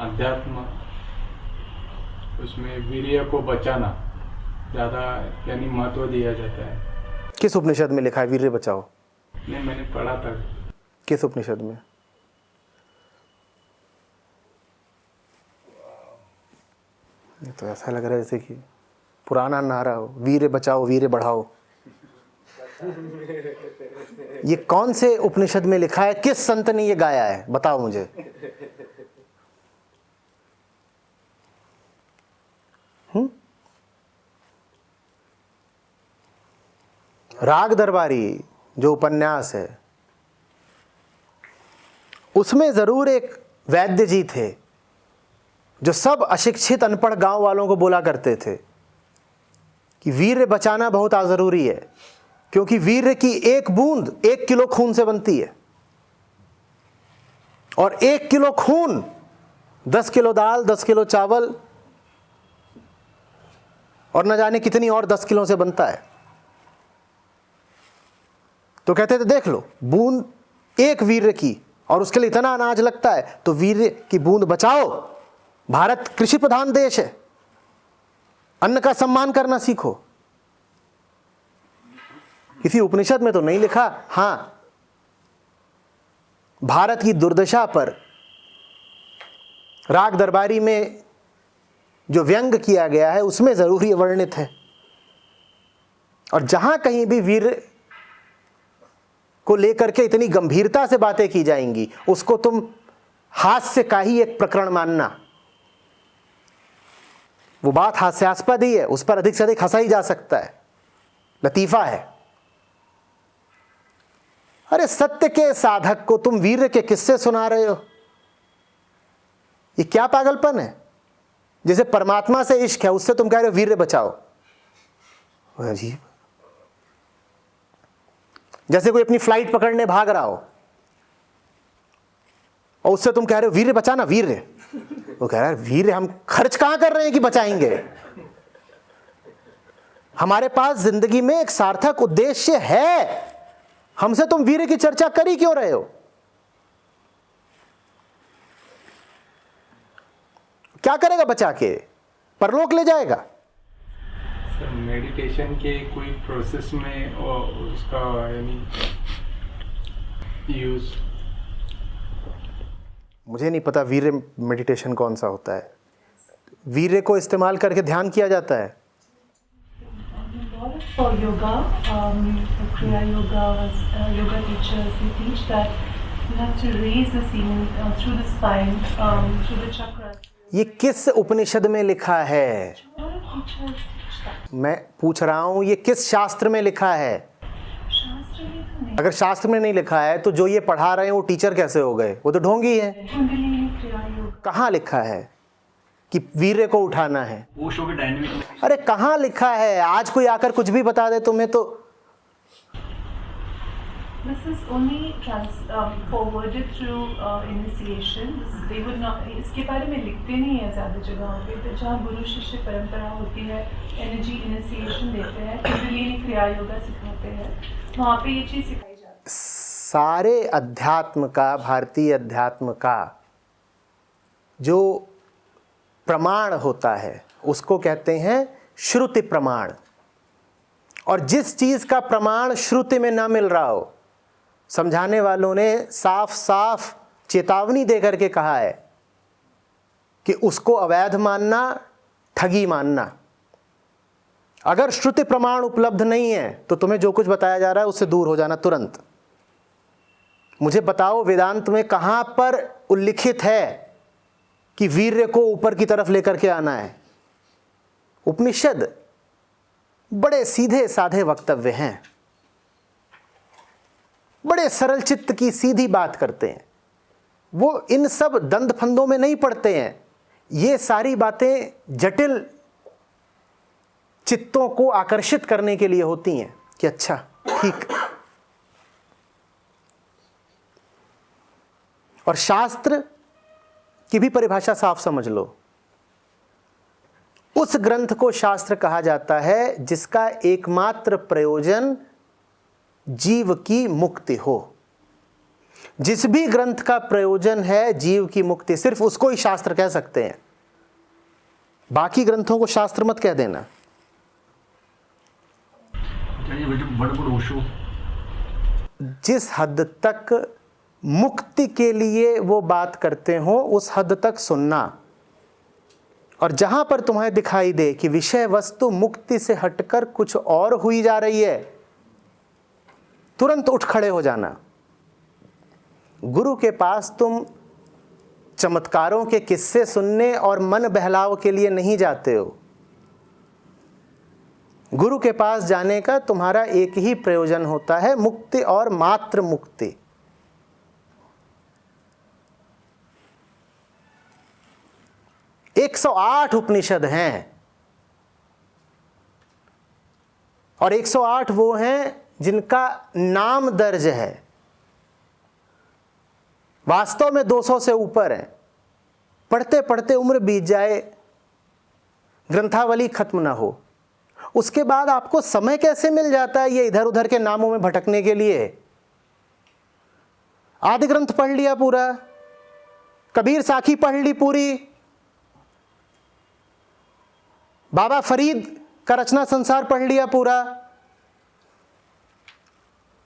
अध्यात्म, उसमें वीर्य को बचाना ज़्यादा यानी महत्व दिया जाता है। किस उपनिषद में लिखा है वीर्य बचाओ? नहीं, मैंने पढ़ा था। किस उपनिषद में? ये तो ऐसा लग रहा है जैसे कि पुराना नारा हो, वीर्य बचाओ वीर्य बढ़ाओ। ये कौन से उपनिषद में लिखा है? किस संत ने ये गाया है? बताओ मुझे। राग दरबारी जो उपन्यास है उसमें जरूर एक वैद्य जी थे जो सब अशिक्षित अनपढ़ गांव वालों को बोला करते थे कि वीर्य बचाना बहुत जरूरी है, क्योंकि वीर्य की एक बूंद 1 किलो खून से बनती है, और 1 किलो खून 10 किलो दाल, 10 किलो चावल और न जाने कितनी और 10 किलो से बनता है। तो कहते थे देख लो, बूंद एक वीर्य की और उसके लिए इतना अनाज लगता है, तो वीर्य की बूंद बचाओ। भारत कृषि प्रधान देश है, अन्न का सम्मान करना सीखो। किसी उपनिषद में तो नहीं लिखा। हां, भारत की दुर्दशा पर राग दरबारी में जो व्यंग किया गया है उसमें जरूर ये वर्णित है। और जहां कहीं भी वीर को लेकर के इतनी गंभीरता से बातें की जाएंगी, उसको तुम हास्य का ही एक प्रकरण मानना। वो बात हास्यास्पद ही है, उस पर अधिक से अधिक हंसा ही जा सकता है, लतीफा है। अरे सत्य के साधक को तुम वीर्य के किस्से सुना रहे हो, ये क्या पागलपन है? जैसे परमात्मा से इश्क है, उससे तुम कह रहे हो वीर्य बचाओ। अजीब। जैसे कोई अपनी फ्लाइट पकड़ने भाग रहा हो और उससे तुम कह रहे हो वीर्य बचाना, वीर्य। वो कह रहा है वीर्य हम खर्च कहां कर रहे हैं कि बचाएंगे? हमारे पास जिंदगी में एक सार्थक उद्देश्य है, हमसे तुम वीर्य की चर्चा कर ही क्यों रहे हो? क्या करेगा बचा के? परलोक ले जाएगा? सर, मेडिटेशन के कोई प्रोसेस में उसका यानी यूज? मुझे नहीं पता वीर्य मेडिटेशन कौन सा होता है। वीर्य को इस्तेमाल करके ध्यान किया जाता है। For yoga, Kriya Yoga, yoga teachers, they teach that you have to raise the semen through the spine, through the chakras. ये किस उपनिषद में लिखा है? मैं पूछ रहा हूं, ये किस शास्त्र में लिखा है? शास्त्र में तो नहीं। अगर शास्त्र में नहीं लिखा है तो जो ये पढ़ा रहे हैं वो टीचर कैसे हो गए? वो तो ढोंगी है। कुंडलिनी क्रिया योग। कहाँ लिखा है कि वीर्य को उठाना है? वो शो के डायनेमिक। अरे कहाँ लिखा है? आज कोई आकर कुछ भी बता दे तुम्हें तो। This is only forwarded through initiation. They would not. इसके बारे में लिखते नहीं है ज़्यादा जगहों पे। तो जहाँ गुरु शिष्य परंपरा होती है, एनर्जी इनिशिएशन देते हैं, कुंडलिनी क्रिया योगा सिखाते हैं, वहाँ पे ये चीज़ सिखाई जाती है। सारे अध्यात्म का, भारतीय अध्यात्म का जो प्रमाण होता है उसको कहते हैं श्रुति प्रमाण। और जिस चीज का प्रमाण श्रुति में ना मिल रहा हो, समझाने वालों ने साफ साफ चेतावनी देकर के कहा है कि उसको अवैध मानना, ठगी मानना। अगर श्रुति प्रमाण उपलब्ध नहीं है तो तुम्हें जो कुछ बताया जा रहा है उससे दूर हो जाना तुरंत। मुझे बताओ वेदांत में कहां पर उल्लिखित है कि वीर्य को ऊपर की तरफ लेकर के आना है? उपनिषद बड़े सीधे साधे वक्तव्य हैं, बड़े सरल चित्त की सीधी बात करते हैं। वो इन सब दंद फंदों में नहीं पड़ते हैं। ये सारी बातें जटिल चित्तों को आकर्षित करने के लिए होती हैं कि अच्छा ठीक। और शास्त्र की भी परिभाषा साफ समझ लो। उस ग्रंथ को शास्त्र कहा जाता है जिसका एकमात्र प्रयोजन जीव की मुक्ति हो। जिस भी ग्रंथ का प्रयोजन है जीव की मुक्ति, सिर्फ उसको ही शास्त्र कह सकते हैं। बाकी ग्रंथों को शास्त्र मत कह देना। जिस हद तक मुक्ति के लिए वो बात करते हो उस हद तक सुनना, और जहां पर तुम्हें दिखाई दे कि विषय वस्तु मुक्ति से हटकर कुछ और हुई जा रही है, तुरंत उठ खड़े हो जाना। गुरु के पास तुम चमत्कारों के किस्से सुनने और मन बहलाव के लिए नहीं जाते हो। गुरु के पास जाने का तुम्हारा एक ही प्रयोजन होता है, मुक्ति और मात्र मुक्ति। एक 108 उपनिषद हैं और 108 वो हैं जिनका नाम दर्ज है, वास्तव में 200 से ऊपर है। पढ़ते पढ़ते उम्र बीत जाए, ग्रंथावली खत्म ना हो, उसके बाद आपको समय कैसे मिल जाता है ये इधर उधर के नामों में भटकने के लिए? आदि ग्रंथ पढ़ लिया पूरा, कबीर साखी पढ़ ली पूरी, बाबा फरीद का रचना संसार पढ़ लिया पूरा,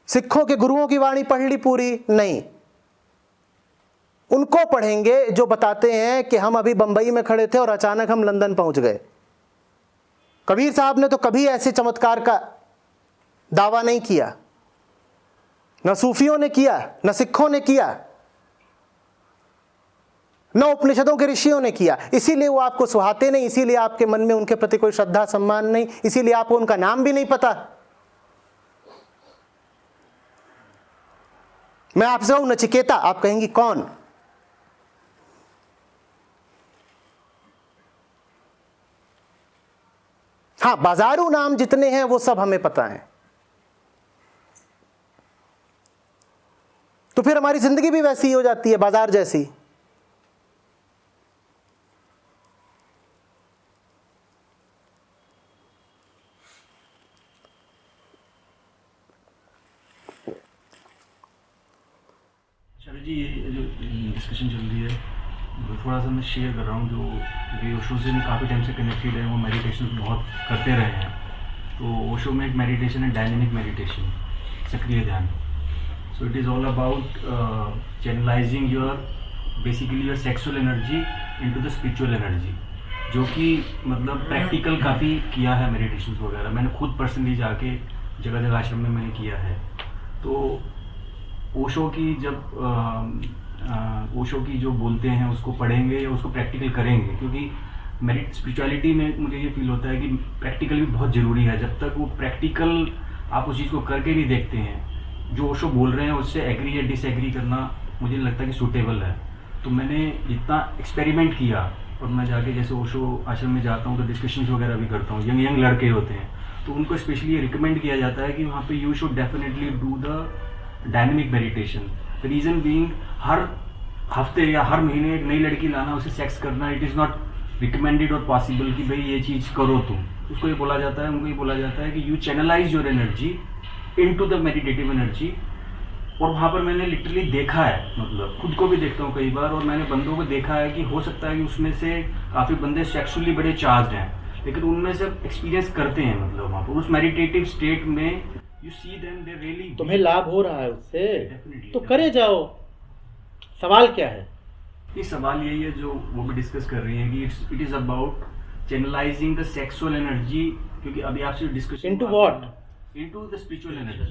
सिखों के गुरुओं की वाणी पढ़ ली पूरी? नहीं, उनको पढ़ेंगे जो बताते हैं कि हम अभी बंबई में खड़े थे और अचानक हम लंदन पहुंच गए। कबीर साहब ने तो कभी ऐसे चमत्कार का दावा नहीं किया, न सूफियों ने किया, न सिखों ने किया, न उपनिषदों के ऋषियों ने किया। इसीलिए वो आपको सुहाते नहीं, इसीलिए आपके मन में उनके प्रति कोई श्रद्धा सम्मान नहीं, इसीलिए आपको उनका नाम भी नहीं पता। मैं आपसे कहूं नचिकेता, आप कहेंगी कौन? हाँ, बाजारू नाम जितने हैं वो सब हमें पता है। तो फिर हमारी जिंदगी भी वैसी ही हो जाती है, बाजार जैसी। चलो जी, ये जो डिस्कशन चल रही है थोड़ा सा मैं शेयर कर रहा हूँ। जो अभी ओशो से काफ़ी टाइम से कनेक्टेड है, वो मेडिटेशन बहुत करते रहे हैं। तो ओशो में एक मेडिटेशन है डायनेमिक मेडिटेशन, सक्रिय ध्यान। So it is all about channelising your basically your sexual energy into the spiritual energy, जो कि मतलब प्रैक्टिकल काफ़ी किया है मेडिटेशन वगैरह। मैंने खुद पर्सनली जाके जगह जगह आश्रम में मैंने किया है। तो ओशो की जब ओशो की जो बोलते हैं उसको पढ़ेंगे या उसको प्रैक्टिकल करेंगे, क्योंकि स्पिरिचुअलिटी में मुझे ये फील होता है कि प्रैक्टिकल भी बहुत ज़रूरी है। जब तक वो प्रैक्टिकल आप उस चीज़ को करके नहीं देखते हैं, जो ओशो बोल रहे हैं उससे एग्री या डिसएग्री करना मुझे नहीं लगता कि सूटेबल है। तो मैंने जितना एक्सपेरिमेंट किया, और मैं जाके जैसे ओशो आश्रम में जाता हूँ तो डिस्कशंस वगैरह भी करता हूँ, यंग लड़के होते हैं, तो उनको स्पेशली ये रिकमेंड किया जाता है कि वहाँ पे you should definitely do the dynamic meditation. The reason being हर हफ्ते या हर महीने एक नई लड़की लाना, उसे सेक्स करना, इट इज़ नॉट रिकमेंडेड और पॉसिबल कि भाई ये चीज़ करो तुम। उसको ये बोला जाता है, उनको ये बोला जाता है कि you channelize your energy into the meditative energy. और वहाँ पर मैंने लिटरली देखा है, मतलब खुद को भी देखता हूँ कई बार, और मैंने बंदों को देखा है कि हो सकता है कि उसमें से काफ़ी बंदे सेक्सुअली बड़े चार्ज हैं, लेकिन उनमें से एक्सपीरियंस करते हैं, मतलब वहाँ पर उस मेडिटेटिव स्टेट में you see them they really. तुम्हें लाभ हो रहा है उससे तो करे जाओ, सवाल क्या है? ये सवाल यही है जो वो भी डिस्कस कर रही है कि it is about channelizing the sexual energy, क्योंकि अभी आपसे discussion into what? Into the spiritual energy,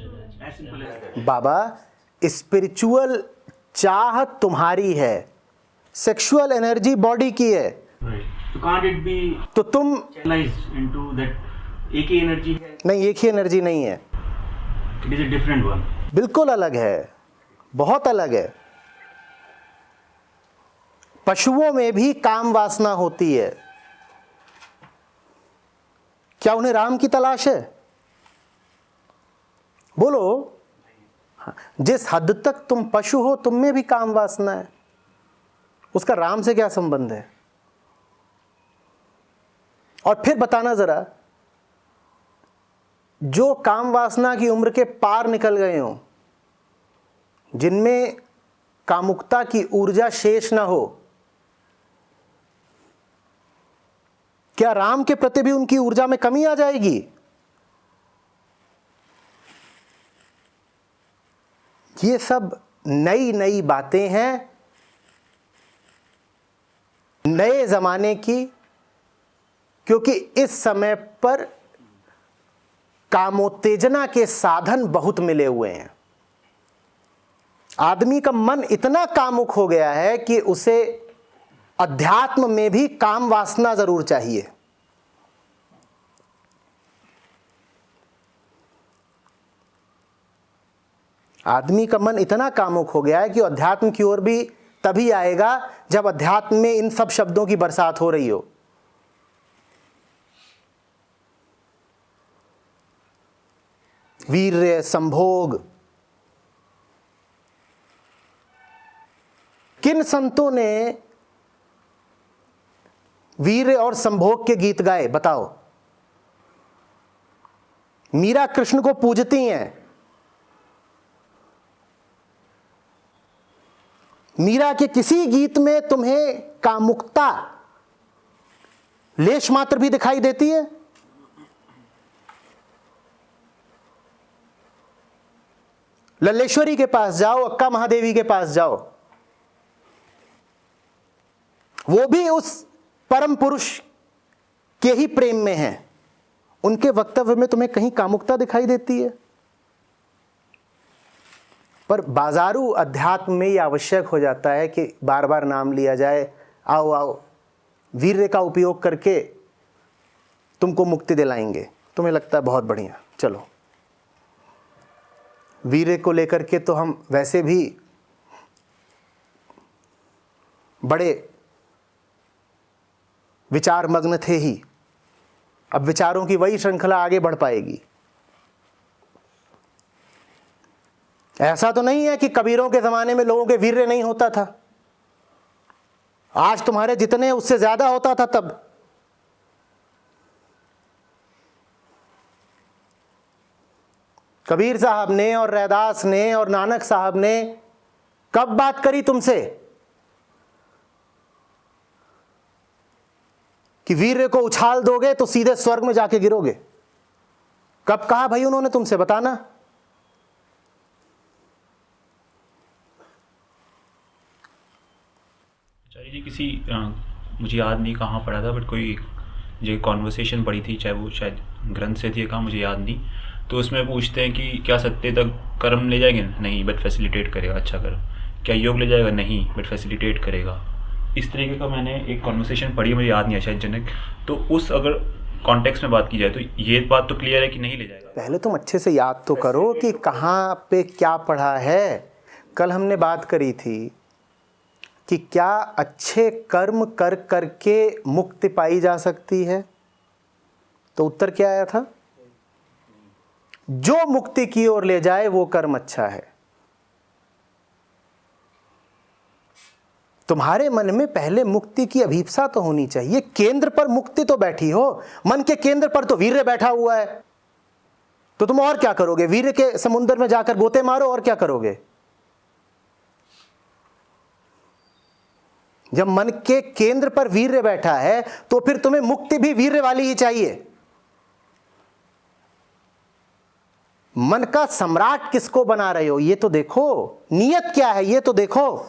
as simple as that. बाबा, स्पिरिचुअल चाह तुम्हारी है, सेक्सुअल एनर्जी बॉडी की है, राइट। तो कांट इट बी तो तुम चैनलाइज्ड इनटू दैट? एक ही एनर्जी है? नहीं, एक ही एनर्जी नहीं है, it is a different one. बिल्कुल अलग है, बहुत अलग है। पशुओं में भी काम वासना होती है, क्या उन्हें राम की तलाश है? बोलो। हाँ, जिस हद तक तुम पशु हो तुम में भी काम वासना है, उसका राम से क्या संबंध है? और फिर बताना जरा, जो काम वासना की उम्र के पार निकल गए हो, जिनमें कामुकता की ऊर्जा शेष न हो, क्या राम के प्रति भी उनकी ऊर्जा में कमी आ जाएगी? ये सब नई नई बातें हैं नए जमाने की, क्योंकि इस समय पर कामोत्तेजना के साधन बहुत मिले हुए हैं। आदमी का मन इतना कामुक हो गया है कि उसे अध्यात्म में भी काम वासना जरूर चाहिए। आदमी का मन इतना कामुक हो गया है कि अध्यात्म की ओर भी तभी आएगा जब अध्यात्म में इन सब शब्दों की बरसात हो रही हो। वीर्य, संभोग, किन संतों ने वीर्य और संभोग के गीत गाए बताओ? मीरा कृष्ण को पूजती हैं, मीरा के किसी गीत में तुम्हें कामुकता लेश मात्र भी दिखाई देती है? लल्लेश्वरी के पास जाओ, अक्का महादेवी के पास जाओ, वो भी उस परम पुरुष के ही प्रेम में हैं। उनके वक्तव्य में तुम्हें कहीं कामुकता दिखाई देती है? पर बाजारू अध्यात्म में यह आवश्यक हो जाता है कि बार बार नाम लिया जाए, आओ आओ वीर्य का उपयोग करके तुमको मुक्ति दिलाएंगे। तुम्हें लगता है बहुत बढ़िया, चलो। वीर्य को लेकर के तो हम वैसे भी बड़े विचार मग्न थे ही, अब विचारों की वही श्रृंखला आगे बढ़ पाएगी। ऐसा तो नहीं है कि कबीरों के जमाने में लोगों के वीर्य नहीं होता था, आज तुम्हारे जितने उससे ज्यादा होता था तब। कबीर साहब ने और रैदास ने और नानक साहब ने कब बात करी तुमसे कि वीर्य को उछाल दोगे तो सीधे स्वर्ग में जाके गिरोगे? कब कहा भाई उन्होंने तुमसे, बताना। आचार्य जी किसी मुझे याद नहीं कहाँ पढ़ा था, बट कोई जो कॉन्वर्सेशन पढ़ी थी, चाहे वो शायद ग्रंथ से थी, कहाँ मुझे याद नहीं, तो उसमें पूछते हैं कि क्या सत्य तक कर्म ले जाएंगे? नहीं, बट फैसिलिटेट करेगा अच्छा कर्म। क्या योग ले जाएगा? नहीं, बट फैसिलिटेट करेगा। इस तरीके का मैंने एक कॉन्वर्सेशन पढ़ी, मुझे याद नहीं है शायद जनक। तो उस अगर कॉन्टेक्स्ट में बात की जाए तो ये बात तो क्लियर है कि नहीं ले जाएगा। पहले तुम अच्छे से याद तो करो कि कहाँ पे क्या पढ़ा है। कल हमने बात करी थी कि क्या अच्छे कर्म कर करके मुक्ति पाई जा सकती है? तो उत्तर क्या आया था? जो मुक्ति की ओर ले जाए वो कर्म अच्छा है। तुम्हारे मन में पहले मुक्ति की अभीप्सा तो होनी चाहिए। केंद्र पर मुक्ति तो बैठी हो, मन के केंद्र पर तो वीर्य बैठा हुआ है। तो तुम और क्या करोगे? वीर्य के समुद्र में जाकर गोते मारो, और क्या करोगे? जब मन के केंद्र पर वीर्य बैठा है तो फिर तुम्हें मुक्ति भी वीर्य वाली ही चाहिए। मन का सम्राट किसको बना रहे हो ये तो देखो, नियत क्या है ये तो देखो।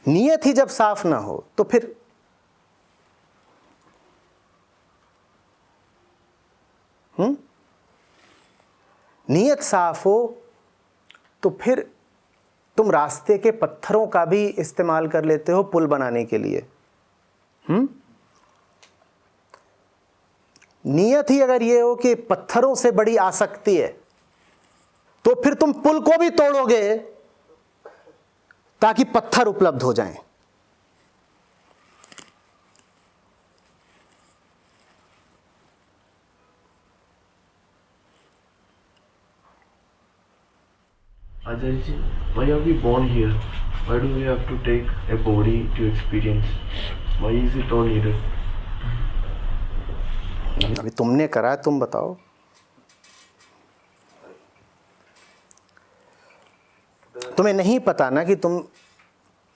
नियत ही जब साफ ना हो तो फिर नियत साफ हो तो फिर तुम रास्ते के पत्थरों का भी इस्तेमाल कर लेते हो पुल बनाने के लिए। नियत ही अगर ये हो कि पत्थरों से बड़ी आसक्ति है तो फिर तुम पुल को भी तोड़ोगे ताकि पत्थर उपलब्ध हो जाएं। Ajay ji, why are we born here? Why do we have to take a body to experience? Why is it all needed? अभी तुमने करा है, तुम बताओ। तुम्हें नहीं पता ना कि तुम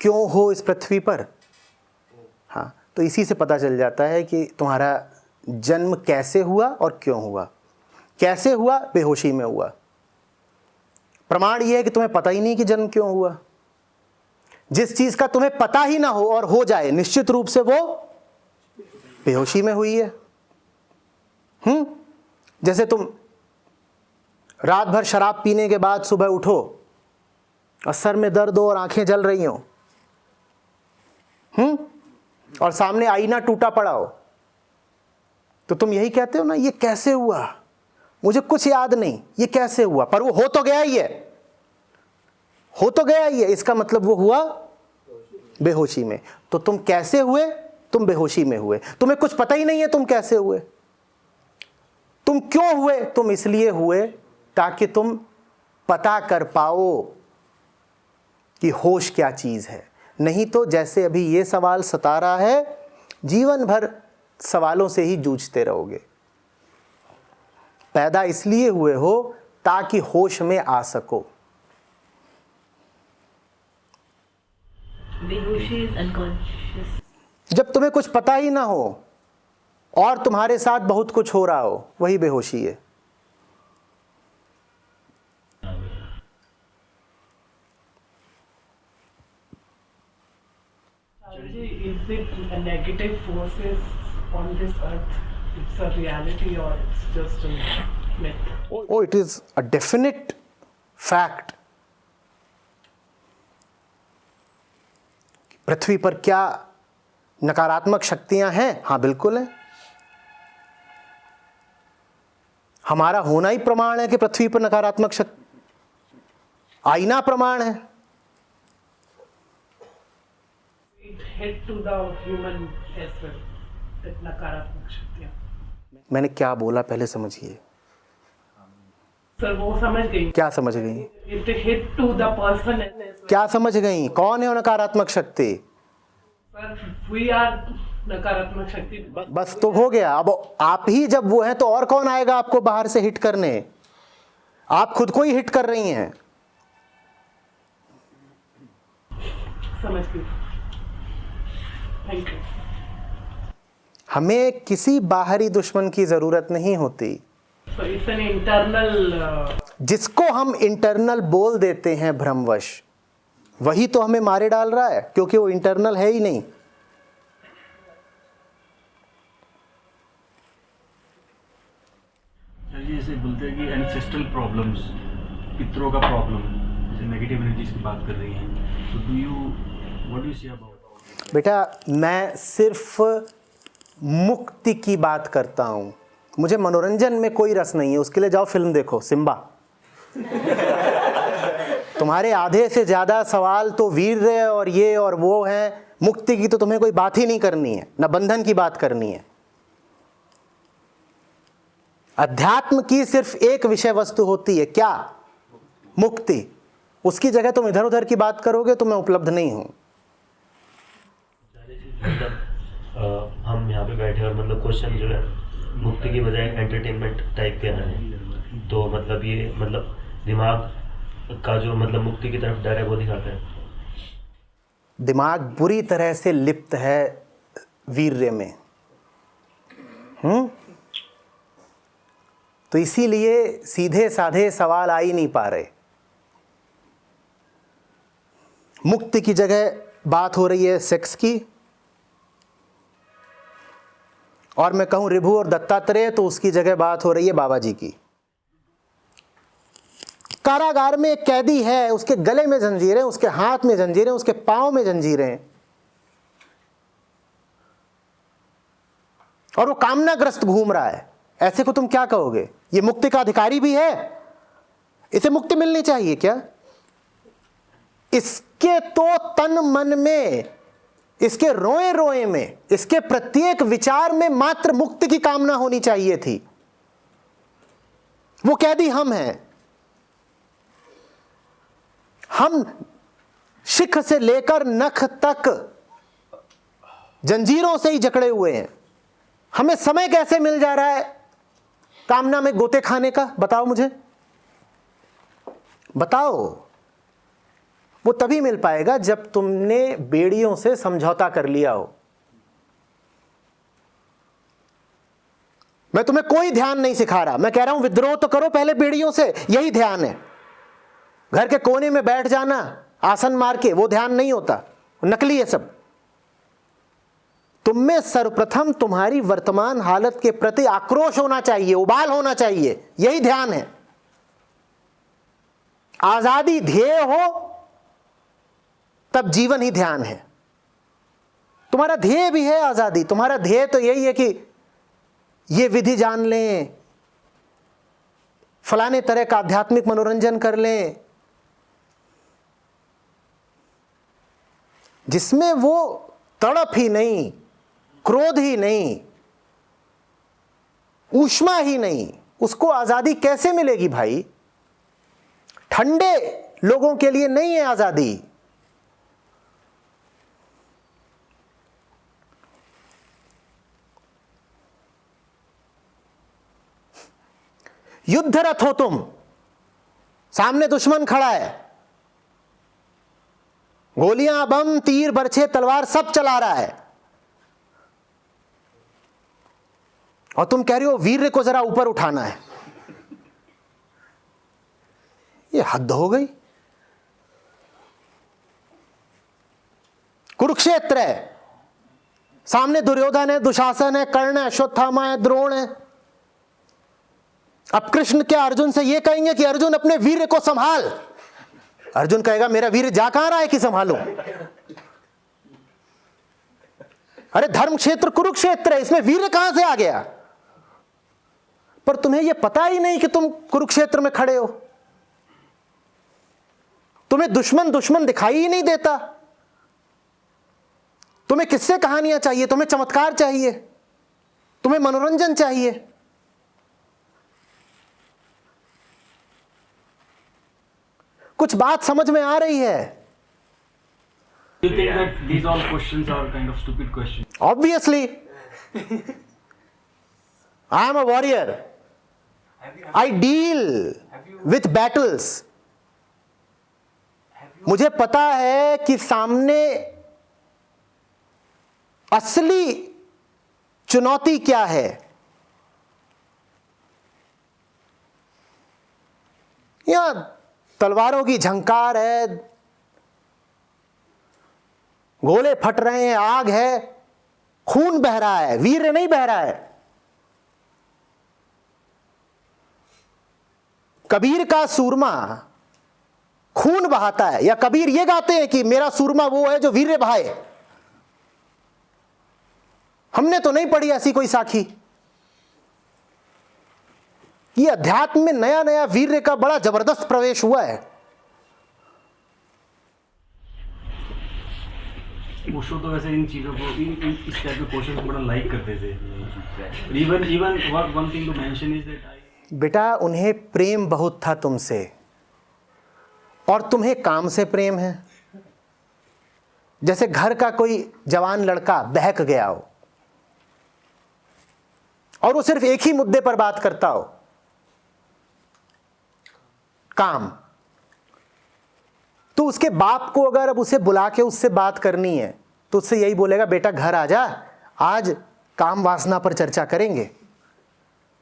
क्यों हो इस पृथ्वी पर। हाँ, तो इसी से पता चल जाता है कि तुम्हारा जन्म कैसे हुआ और क्यों हुआ। कैसे हुआ? बेहोशी में हुआ। प्रमाण यह है कि तुम्हें पता ही नहीं कि जन्म क्यों हुआ। जिस चीज का तुम्हें पता ही ना हो और हो जाए, निश्चित रूप से वो बेहोशी में हुई है। जैसे तुम रात भर शराब पीने के बाद सुबह उठो और सर में दर्द हो और आंखें जल रही हो, और सामने आईना टूटा पड़ा हो, तो तुम यही कहते हो ना, ये कैसे हुआ, मुझे कुछ याद नहीं, ये कैसे हुआ। पर वो हो तो गया ही है, हो तो गया ही है। इसका मतलब वो हुआ बेहोशी में। तो तुम कैसे हुए? तुम बेहोशी में हुए। तुम्हें कुछ पता ही नहीं है तुम कैसे हुए। तुम क्यों हुए? तुम इसलिए हुए ताकि तुम पता कर पाओ कि होश क्या चीज है। नहीं तो जैसे अभी ये सवाल सता रहा है, जीवन भर सवालों से ही जूझते रहोगे। पैदा इसलिए हुए हो ताकि होश में आ सको। बेहोशी इज अनकॉन्शियस। जब तुम्हें कुछ पता ही ना हो और तुम्हारे साथ बहुत कुछ हो रहा हो, वही बेहोशी है। Is it a negative forces on this earth? It's a reality or it's just a myth? Oh, it is a definite fact. पृथ्वी पर क्या नकारात्मक शक्तियां हैं? हाँ, बिल्कुल है। हमारा होना ही प्रमाण है कि पृथ्वी पर नकारात्मक शक्ति, आईना प्रमाण है। It hit to the human as well. That नकारात्मक शक्तियाँ। मैंने क्या बोला पहले समझिए। सर वो समझ गई। क्या समझ गई? It hit to the person as well. क्या समझ गई? कौन है वो नकारात्मक शक्ति? सर we are नकारात्मक शक्ति। बस तो हो गया। अब आप ही जब वो हैं तो और कौन आएगा आपको बाहर से हिट करने? आप खुद को ही हिट कर रही हैं। समझ गई। Thank you. हमें किसी बाहरी दुश्मन की जरूरत नहीं होती। So it's an internal जिसको हम इंटरनल बोल देते हैं भ्रमवश, वही तो हमें मारे डाल रहा है, क्योंकि वो इंटरनल है ही नहीं। जी जैसे बोलते हैं कि एंसेस्ट्रल प्रॉब्लम्स, पितरों का प्रॉब्लम, जैसे नेगेटिव एनर्जीज की बात कर रही हैं, तो what do you say about? बेटा, मैं सिर्फ मुक्ति की बात करता हूं। मुझे मनोरंजन में कोई रस नहीं है। उसके लिए जाओ फिल्म देखो, सिम्बा। तुम्हारे आधे से ज्यादा सवाल तो वीर्य और ये और वो हैं। मुक्ति की तो तुम्हें कोई बात ही नहीं करनी है, न बंधन की बात करनी है। अध्यात्म की सिर्फ एक विषय वस्तु होती है, क्या? मुक्ति। उसकी जगह तुम इधर उधर की बात करोगे तो मैं उपलब्ध नहीं हूं। मतलब हम यहाँ पे बैठे और मतलब क्वेश्चन जो है मुक्ति की बजाय एंटरटेनमेंट टाइप के हैं, तो मतलब ये मतलब दिमाग का जो मतलब मुक्ति की तरफ डर है वो दिखाता है। दिमाग बुरी तरह से लिप्त है वीर्य में। तो इसीलिए सीधे साधे सवाल आ ही नहीं पा रहे। मुक्ति की जगह बात हो रही है सेक्स की, और मैं कहूं ऋभु और दत्तात्रेय, तो उसकी जगह बात हो रही है बाबा जी की। कारागार में एक कैदी है, उसके गले में जंजीरें, उसके हाथ में जंजीरें, उसके पांव में जंजीरें, और वो कामनाग्रस्त घूम रहा है। ऐसे को तुम क्या कहोगे? ये मुक्ति का अधिकारी भी है? इसे मुक्ति मिलनी चाहिए क्या? इसके तो तन मन में, इसके रोए रोए में, इसके प्रत्येक विचार में मात्र मुक्ति की कामना होनी चाहिए थी। वो कैदी हम हैं। हम शिख से लेकर नख तक जंजीरों से ही जकड़े हुए हैं। हमें समय कैसे मिल जा रहा है कामना में गोते खाने का? बताओ मुझे, बताओ। वो तभी मिल पाएगा जब तुमने बेड़ियों से समझौता कर लिया हो। मैं तुम्हें कोई ध्यान नहीं सिखा रहा, मैं कह रहा हूं विद्रोह तो करो पहले बेड़ियों से, यही ध्यान है। घर के कोने में बैठ जाना आसन मार के, वो ध्यान नहीं होता, नकली है सब। तुम में सर्वप्रथम तुम्हारी वर्तमान हालत के प्रति आक्रोश होना चाहिए, उबाल होना चाहिए, यही ध्येय है। आजादी ध्येय हो तब जीवन ही ध्यान है। तुम्हारा ध्येय भी है आजादी, तुम्हारा ध्येय तो यही है कि ये विधि जान लें, फलाने तरह का आध्यात्मिक मनोरंजन कर लें, जिसमें वो तड़प ही नहीं, क्रोध ही नहीं, ऊष्मा ही नहीं, उसको आजादी कैसे मिलेगी भाई? ठंडे लोगों के लिए नहीं है आजादी। युद्धरत हो तुम, सामने दुश्मन खड़ा है, गोलियां, बम, तीर, बरछे, तलवार सब चला रहा है, और तुम कह रहे हो वीर्य को जरा ऊपर उठाना है। ये हद हो गई। कुरुक्षेत्र है, सामने दुर्योधन है, दुशासन है, कर्ण है, अश्वत्थामा है, द्रोण है। अब कृष्ण क्या अर्जुन से ये कहेंगे कि अर्जुन अपने वीर्य को संभाल? अर्जुन कहेगा मेरा वीर्य जा कहां रहा है कि संभालूं? अरे धर्म क्षेत्र कुरुक्षेत्र है, इसमें वीर्य कहां से आ गया? पर तुम्हें यह पता ही नहीं कि तुम कुरुक्षेत्र में खड़े हो। तुम्हें दुश्मन दुश्मन दिखाई ही नहीं देता। तुम्हें किस्से कहानियां चाहिए, तुम्हें चमत्कार चाहिए, तुम्हें मनोरंजन चाहिए। कुछ बात समझ में आ रही है? You think that these all questions are kind of stupid questions? Obviously. I am a warrior. I deal with battles. मुझे पता है कि सामने असली चुनौती क्या है। या तलवारों की झंकार है, गोले फट रहे हैं, आग है, खून बह रहा है, वीर्य नहीं बह रहा है। कबीर का सूरमा खून बहाता है, या कबीर ये गाते हैं कि मेरा सूरमा वो है जो वीर्य बहाए। हमने तो नहीं पढ़ी ऐसी कोई साखी। ये अध्यात्म में नया नया वीर्य का बड़ा जबरदस्त प्रवेश हुआ है। वो शो तो वैसे इन चीजों को, इस टाइप के क्वेश्चन को बड़ा लाइक करते थे। Even one thing to mention is that बेटा उन्हें प्रेम बहुत था तुमसे, और तुम्हें काम से प्रेम है। जैसे घर का कोई जवान लड़का बहक गया हो और वो सिर्फ एक ही मुद्दे पर बात करता हो, काम। तो उसके बाप को अगर अब उसे बुला के उससे बात करनी है तो उससे यही बोलेगा बेटा घर आ जा, आज काम वासना पर चर्चा करेंगे।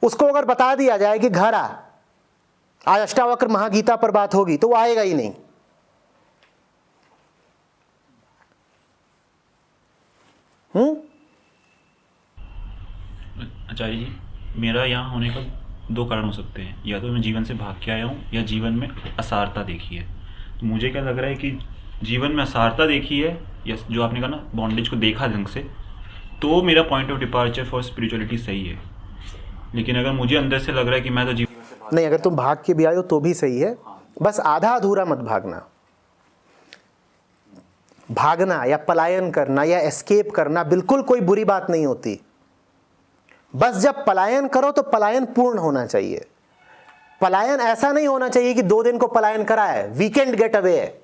उसको अगर बता दिया जाए कि घर आ, आज अष्टावक्र महागीता पर बात होगी, तो वो आएगा ही नहीं। आचार्य जी, मेरा यहाँ होने का दो कारण हो सकते हैं। या तो मैं जीवन से भाग के आया हूँ, या जीवन में असारता देखी है। तो मुझे क्या लग रहा है कि जीवन में असारता देखी है, या जो आपने कहा ना बॉन्डेज को देखा ढंग से, तो मेरा point of departure for spirituality सही है। लेकिन अगर मुझे अंदर से लग रहा है कि मैं तो जीवन से नहीं, अगर तुम भाग के भी आए हो तो भी सही है, बस आधा अधूरा मत भागना। भागना या पलायन करना या एस्केप करना बिल्कुल कोई बुरी बात नहीं होती। बस जब पलायन करो तो पलायन पूर्ण होना चाहिए। पलायन ऐसा नहीं होना चाहिए कि 2 दिन को पलायन करा है, वीकेंड गेट अवे है,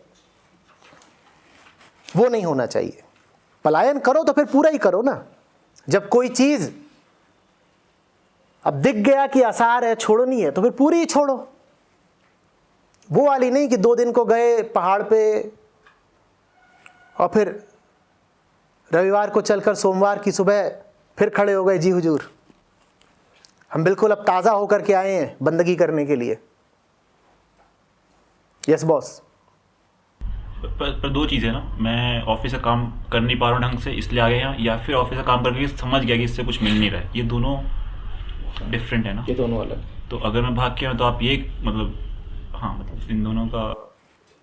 वो नहीं होना चाहिए। पलायन करो तो फिर पूरा ही करो ना। जब कोई चीज अब दिख गया कि आसार है, छोड़नी है, तो फिर पूरी ही छोड़ो। वो वाली नहीं कि 2 दिन को गए पहाड़ पे, और फिर रविवार को चलकर सोमवार की सुबह फिर खड़े हो गए, जी हुजूर हम बिल्कुल अब ताज़ा होकर के आए हैं बंदगी करने के लिए। Yes boss. पर दो चीज़ें ना, मैं ऑफिस का काम कर नहीं पा रहा हूँ ढंग से इसलिए आ गया यहाँ, या फिर ऑफिस का काम करके समझ गया कि इससे कुछ मिल नहीं रहा है। ये दोनों डिफरेंट है ना, ये दोनों अलग। तो अगर मैं भाग के आऊँ तो आप ये मतलब, हाँ मतलब इन दोनों का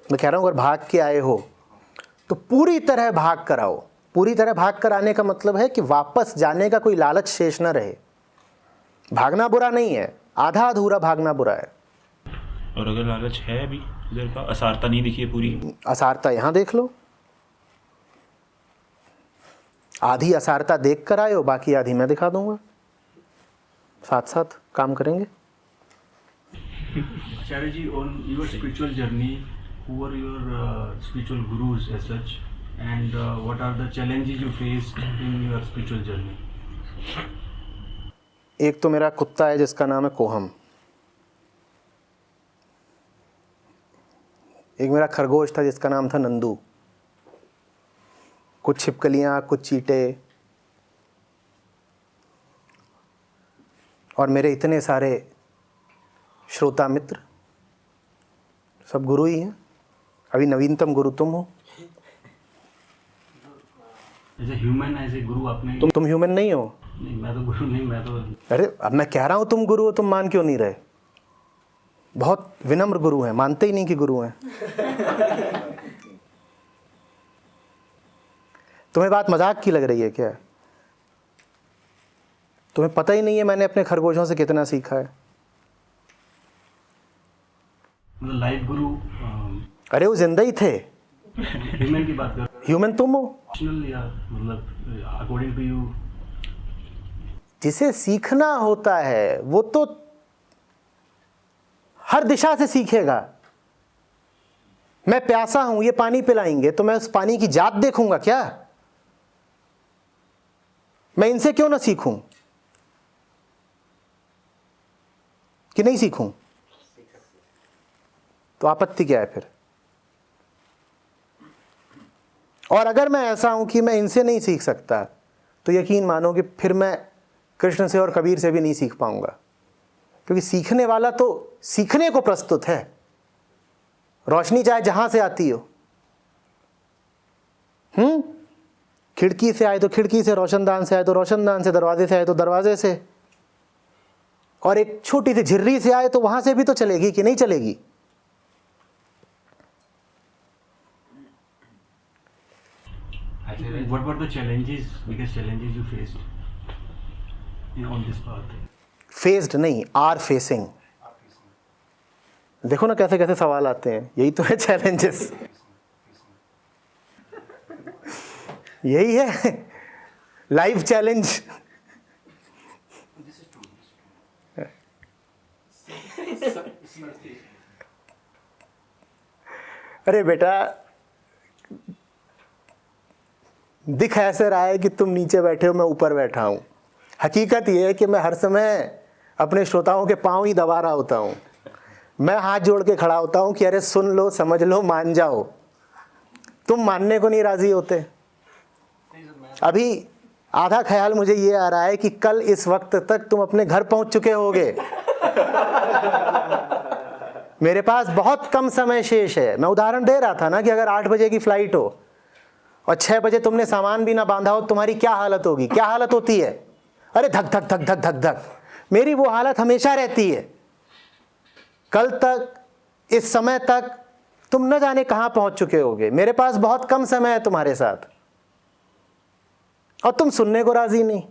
मैं कह रहा हूँ अगर भाग के आए हो तो पूरी तरह भाग कर आओ। पूरी तरह भाग कर आने का मतलब है कि वापस जाने का कोई लालच शेष न रहे। भागना बुरा नहीं है, आधा अधूरा भागना बुरा है। और अगर लालच है अभी इधर का, असारता नहीं दिखी है पूरी। असारता यहाँ देख लो, आधी असारता देख कर आए हो, बाकी आधी मैं दिखा दूंगा, साथ साथ काम करेंगे। Acharya ji, on your spiritual journey, who are your spiritual gurus as such, and what are the challenges you faced in your spiritual journey? एक तो मेरा कुत्ता है जिसका नाम है कोहम, एक मेरा खरगोश था जिसका नाम था नंदू, कुछ छिपकलियाँ, कुछ चीटे, और मेरे इतने सारे श्रोता मित्र, सब गुरु ही हैं। अभी नवीनतम गुरु तुम हो। As a human, as a guru, आपने तुम ह्यूमन नहीं हो। नहीं, मैं तो गुरु नहीं, मैं तो अरे अब मैं कह रहा हूँ तुम गुरु हो, तुम मान क्यों नहीं रहे? बहुत विनम्र गुरु हैं, मानते ही नहीं कि गुरु हैं। तुम्हें बात मजाक की लग रही है क्या? तुम्हें पता ही नहीं है मैंने अपने खरगोशों से कितना सीखा है। मतलब लाइफ गुरु अरे वो जिंदा ही थे। ह्यूमन की बात कर, ह्यूमन तुम हो। या मतलब अकॉर्डिंग टू यू, जिसे सीखना होता है वो तो हर दिशा से सीखेगा। मैं प्यासा हूं, ये पानी पिलाएंगे तो मैं उस पानी की जात देखूंगा क्या? मैं इनसे क्यों ना सीखूं? कि नहीं सीखूं? तो आपत्ति क्या है फिर? और अगर मैं ऐसा हूं कि मैं इनसे नहीं सीख सकता तो यकीन मानो कि फिर मैं कृष्ण से और कबीर से भी नहीं सीख पाऊंगा, क्योंकि सीखने वाला तो सीखने को प्रस्तुत है। रोशनी चाहे जहां से आती हो, खिड़की से आए तो खिड़की से, रोशनदान से आए तो रोशनदान से, दरवाजे से आए तो दरवाजे से, और एक छोटी सी झिर्री से आए तो वहां से भी तो चलेगी कि नहीं चलेगी? what were the challenges, biggest challenges you faced on this path? Faced नहीं, आर फेसिंग। देखो ना कैसे कैसे सवाल आते हैं, यही तो है चैलेंजेस। यही है लाइफ चैलेंज। अरे बेटा, दिख ऐसे रहा है कि तुम नीचे बैठे हो, मैं ऊपर बैठा हूं। हकीकत यह है कि मैं हर समय अपने श्रोताओं के पांव ही दबा रहा होता हूं। मैं हाथ जोड़ के खड़ा होता हूं कि अरे सुन लो, समझ लो, मान जाओ। तुम मानने को नहीं राजी होते। अभी आधा ख्याल मुझे ये आ रहा है कि कल इस वक्त तक तुम अपने घर पहुंच चुके होगे। मेरे पास बहुत कम समय शेष है। मैं उदाहरण दे रहा था ना कि अगर 8 बजे की फ्लाइट हो और 6 बजे तुमने सामान भी ना बांधा हो, तुम्हारी क्या हालत होगी? क्या हालत होती है? अरे धक धक धक धक धक धक। मेरी वो हालत हमेशा रहती है। कल तक, इस समय तक तुम न जाने कहां पहुंच चुके होगे। मेरे पास बहुत कम समय है तुम्हारे साथ, और तुम सुनने को राजी नहीं।